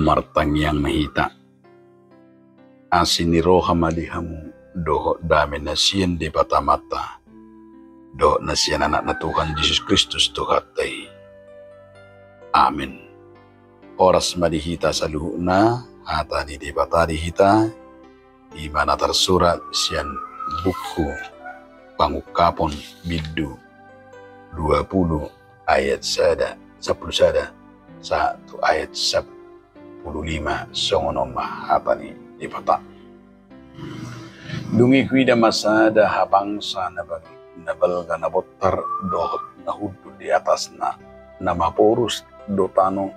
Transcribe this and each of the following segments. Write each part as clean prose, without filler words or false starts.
martang yang mahita. Asini roha malihamu doho dami nasian di mata. Doho nasian anak na Tuhan Yesus Kristus tuhatay. Amin. Oras madihita sa luhuna, hata ni di batari hita, di mana tersurat sian buku Pangukapon Bidu 20 ayat 10 1 ayat 15 songonoma hata ni di bata. Dungi kuida masada habangsa nabalga nabotar dohot nahudu di atas na maporus dotano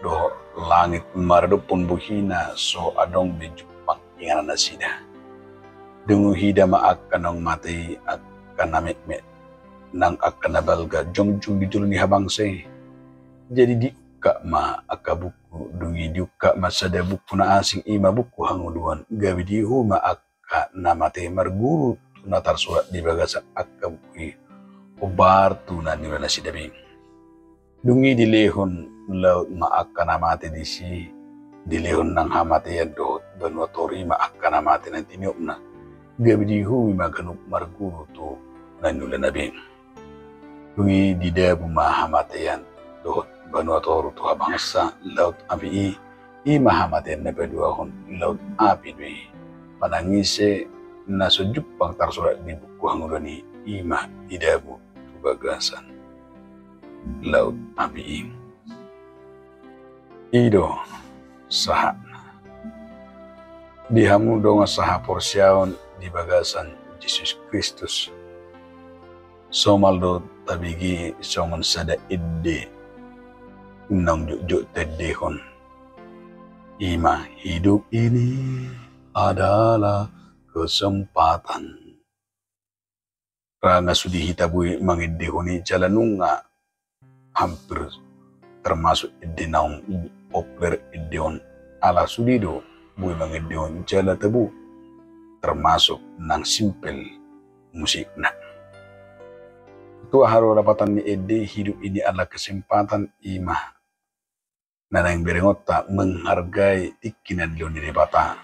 do langit maradupun buhina so adong bijupang ingana nasida. Dungu hida maakkanong mati akan namikme nang akan nabalga jongjung dijul ni habangse. Jadi diuka ma akabuku dungi diuka masada buku na asing ima buku hanguduan gawi dihu ma akka namate marguru tunatar surat di bagasak akka buku obar tunan ni wala sidabing. Dungi dilehon laut ma akka namate disi dilehon nang hamate yadot banua tori ma akka namate nan tiniok na gabi dihu maganup marguru tu nanula nabi. Dungi didabu mahamatayan dohot banua toru tu habangsa laut api i mahamatayan na paduahon laut api dui panangise na sujupang tarsurat di buku hangulani ima didabu tu bagasan laut api ido saha dihamu donga saha porsyaon di bagasan Yesus Kristus. Somaldo tabigi songon sada idde nang juk tedehon. Ima hidup ini adalah kesempatan. Ranga sudi hitabui mangidehoni jalanunga hampir termasuk idde naung popler iddeon ala sudido bui mangidehon jala tebu termasuk nang simpel musik na. Itu haro dapatan ni ede hidup ini adalah kesempatan imah. Nanang berengota menghargai ikinan lion di bata.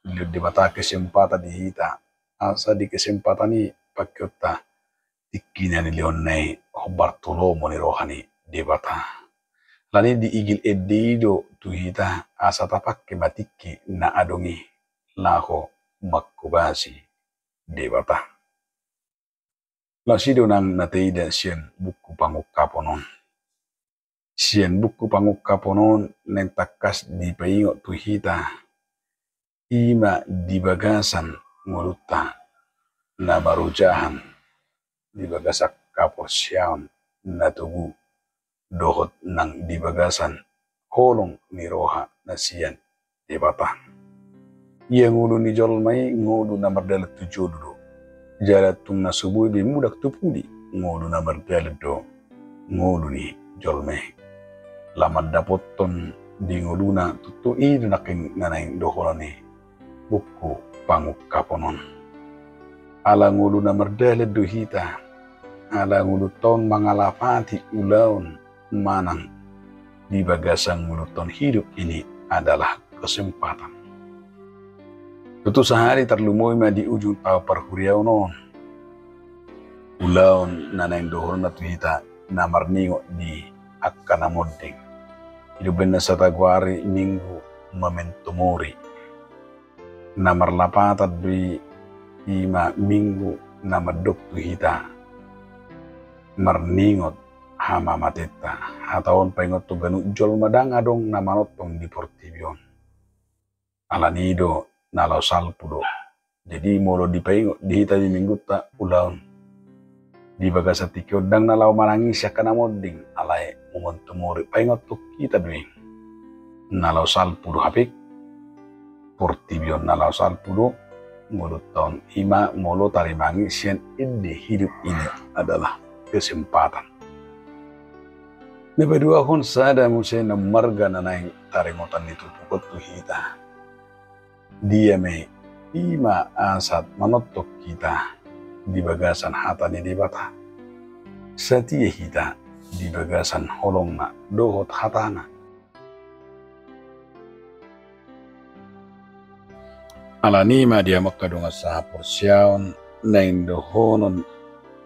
Lion di bata kesempatan di hita. Asa di kesempatan ni pakyota ikinan lion nai hobartolo moni rohani di bata. Lani di igil ede do tu hita asa tapak kematiki na adongi laho makubasi debata. Lasido nang nateida sian buku Pangukaponon. Sian buku Pangukaponon neng takas di paingot tuhita ima di bagasan nguluta na barujahan di bagasak kaposyaon na tugu dohot nang di bagasan holong ni roha na sian debata. Ia ngulu ni jolmai ngulu namar dalat tujuh dulu. Jalat tung na subuh bi mudak tupudi ngulu namar dalat do ngulu ni jolmai. Lamad dapoton di ngulu na tutu idu naking nanaing doholan ni buku Pangukaponon. Ala ngulu namar dalat do hita. Ala ngulu ton mangalapati ulaun manang di bagasan ngulu ton hidup ini adalah kesempatan. Tutu sehari terlumoy ma di ujung tao parhuriaw noon. Ulaon nanaing dohon na tuhita na marningo di akka na modding. Iluben na sa tagwari minggu momentumori. Na marlapatad di ima minggu na madok tuhita. Marningot hama mateta. Hataon paingot tu ganu jol madang adong na manotong di Portibyon. Alanido nalau salpudo. Jadi molo di paingo dihita di minggu ta ulaun. Di bagasa tikyo dang nalau manangis ya kana modding alay umontumori paingot tu kita duing. Nalau salpudo hapik. Portibyon nalau salpudo mulut tahun ima molo tarimangi sian ide hidup ini adalah kesempatan. Nebadua hon sada musay na marga na naing taringotan nito pukot tuhita. Dia me ima asat manotok kita di bagasan hata ni di bata. Setia hita di bagasan holong na dohot hatana. Alanima dia makadunga saha porsiaon na indohonon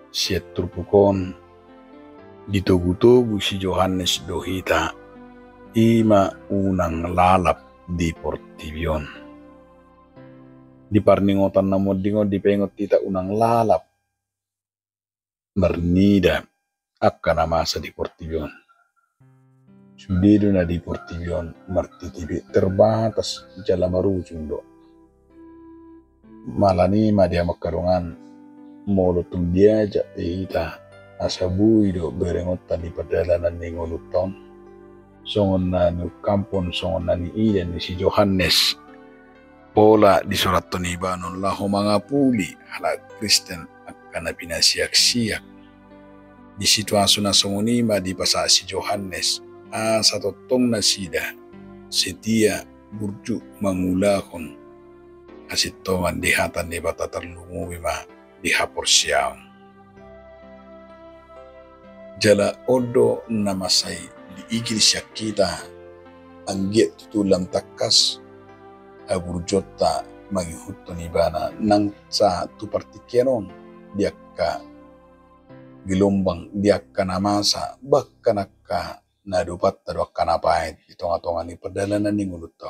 siet turpukon ditogu-togu si Johannes dohita ima unang lalap di Portivion. Di parningotan na modingo dipengot tita unang lalap bernida akka masa di Portivion. Sudido na di Portivion martitibi terbatas jala marujung do. Malanima dia makarungan molotum diajak tita asabui do berengotan di perjalanan ni ngoluton songon na ni kampon songon na ni Iden ni si Johannes pola di surat tonibanon laho mangapuli ala Kristen akan pinasiak-siak di situasi na songonima di pasa si Johannes sa totong na sida setia burju mangulakon asitoman dihatan di bata terlungumi ma dihapor siyaw jala odo namasay diigil siya kita anggiat tutulam takas aburjota magihutto ni bana nang sa tupartikyanon diakka gilombang diakka namasa bakka nakka nadupat tadwakka napahit itong-atongan ni perdalanan ni nguluto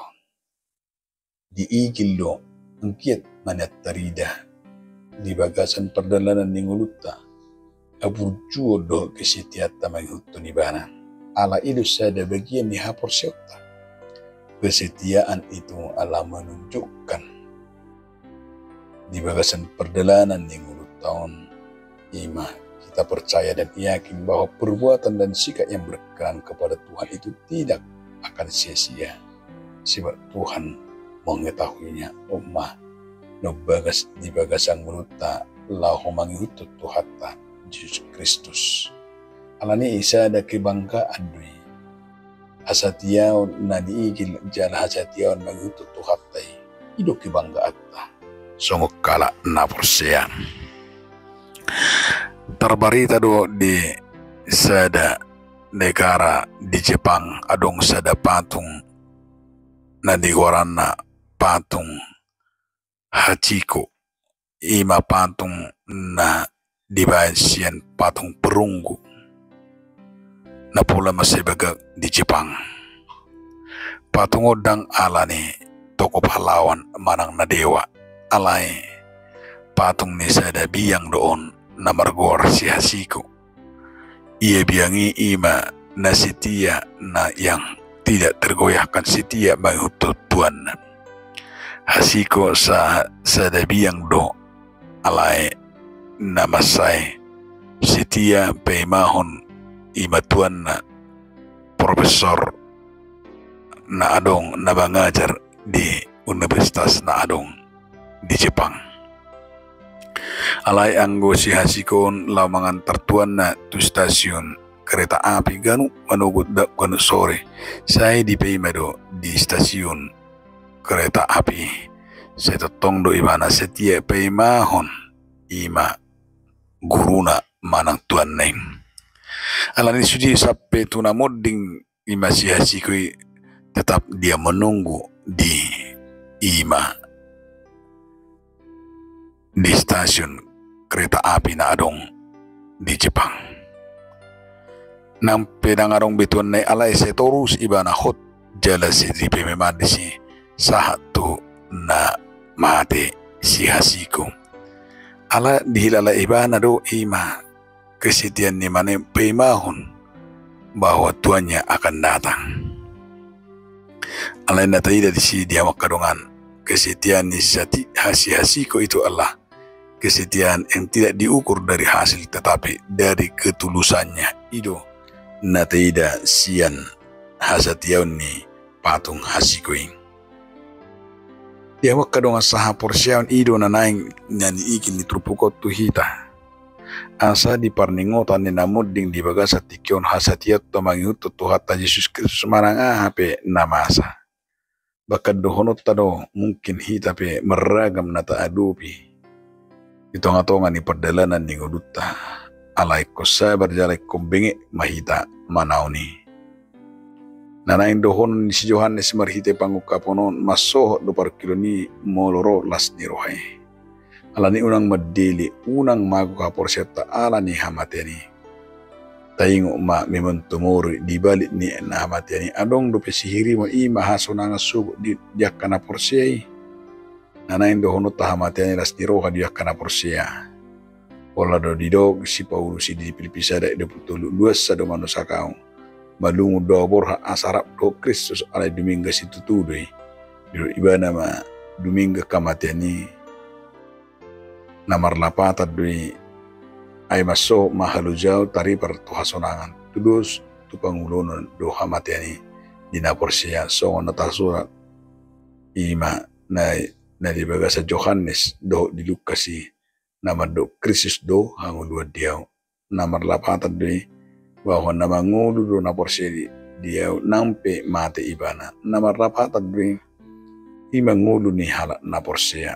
diigil do angkiat manat tarida di bagasan perdalanan ni nguluta aburjuo do kesetiata magihutto ni bana ala ilus sada bagian ni hapor syota. Kesetiaan itu ala menunjukkan di bagasan perdalanan di mulut tahun ima kita percaya dan yakin bahwa perbuatan dan sikap yang berkenan kepada Tuhan itu tidak akan sia-sia sebab Tuhan mengetahuinya ummah no bagas di bagasan mulutta lahu mangihutut Tuhatta Yesus Kristus alani isa ada kebanggaan dui asatiaon na diigil jala asatiaon mangihutut Tuhatta ido kebanggaan ta songok kala na porsean terbarita do di sada negara di Jepang adong sada patung na digoranna patung Hachiko ima patung na dibayasian patung perunggu na pula masebaga di Jepang patung odang alani toko pahlawan manang na dewa alai patung ni sada biyang doon na margor si Hachiko ia biangi ima na setia na yang tidak tergoyahkan setia mengutut Tuhan Hachiko sa sadabiyang do alay namasay setia paimahon imatuan na profesor na adong nabangajar di universitas na adong di Jepang alay anggo si Hachiko lamangan tertuan na tu stasiun kereta api ganu manugut da ganu sore saya di paimado di stasiun kereta api saya tong do imana setia paimahon ima guruna manang tuan neng alani suji sampai tuna moding ima si Hachiko tetap dia menunggu di ima di stasiun kereta api na adong di Jepang nang pedang adong betuan nai alai setorus ibana hot jala si ripe memadisi satu na mate si Hachiko ala dihilala ibana do ima kesetiaan ni mane paimahon bahwa tuannya akan datang ala nataida di si dia makadongan kesetiaan ni si Hachiko itu Allah kesetiaan yang tidak diukur dari hasil tetapi dari ketulusannya itu nataida sian hasatiaon ni patung Hachiko dia wakadonga saha porsiaon ido na naing nyani ikin ni trupukot tuhita asa di parningotan ni namuding di bagasa tikion hasatiat to mangihutut Tuhatta Yesus Kristus maranga hape namasa bakad dohonot tado mungkin hita pe meragam nata adupi itonga-tonga ni perdalanan ni ngudutta alai ko sabar jalai ko bengi mahita manauni Nanaing dohon si Yohanes marhite pangukaponon masoh do parkiloni moloro las ni rohai. Alani unang madili unang magu kapor serta alani hamateni. Taingo ma mementumuri di balik ni na hamateni adong do pesihiri mo i mahasonanga subu di jakana porsiai. Nanaing dohono tahamateni las ni roha di jakana porsia. Pola do didog si Paulus di Filipisada do putulu luas sado manusakau. Malungu dobor ha asarap do Kristus alai dominga situ tudui. Diro ibana ma dominga kamateni namar lapata dui ay maso mahalujau tari par tuhasonangan tudus tu pangulonon do hamateni dina porsia songo natasura ima na di bagasa Yohanes do dilukasi nama do Kristus do hangulua diau namar lapata dui bahwa nama ngulu do na porseri dia nampe mate ibana nama rapata dui ima ngulu ni halak na porsia.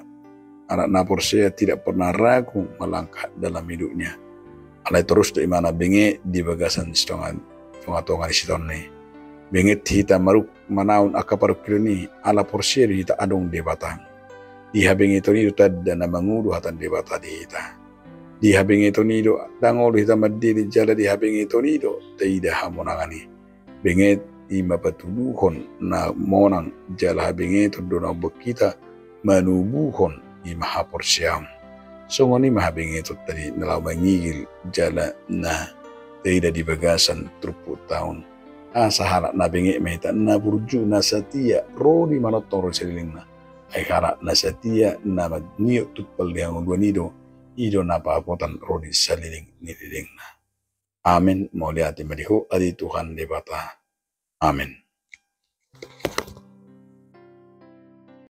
Anak na porsia tidak pernah ragu melangkah dalam hidupnya. Alai terus do imana benge di bagasan tonga sitonne. Benge hita maruk manaun akaparuk kiloni ala porseri hita adong debatang. Diha benge toni do tadda nama ngulu hatan debata di hita. Di habing ito nido dangol hita madili jala di habing ito nido taida hamonangani benget ima patuluhon na monang jala habing ito do na bekita manubuhon ima haporsiam songoni mahabing ito tadi nalaw mangigil jala na taida di bagasan 30 tahun sahala na benget mehita na burju na satia rodi manotoro seliling na ay kara na satia na magniyo tutpal dihangon nido ido napapotan rodi saliling nililing na. Amin. Mauliati madiho adi Tuhan debata. Amin.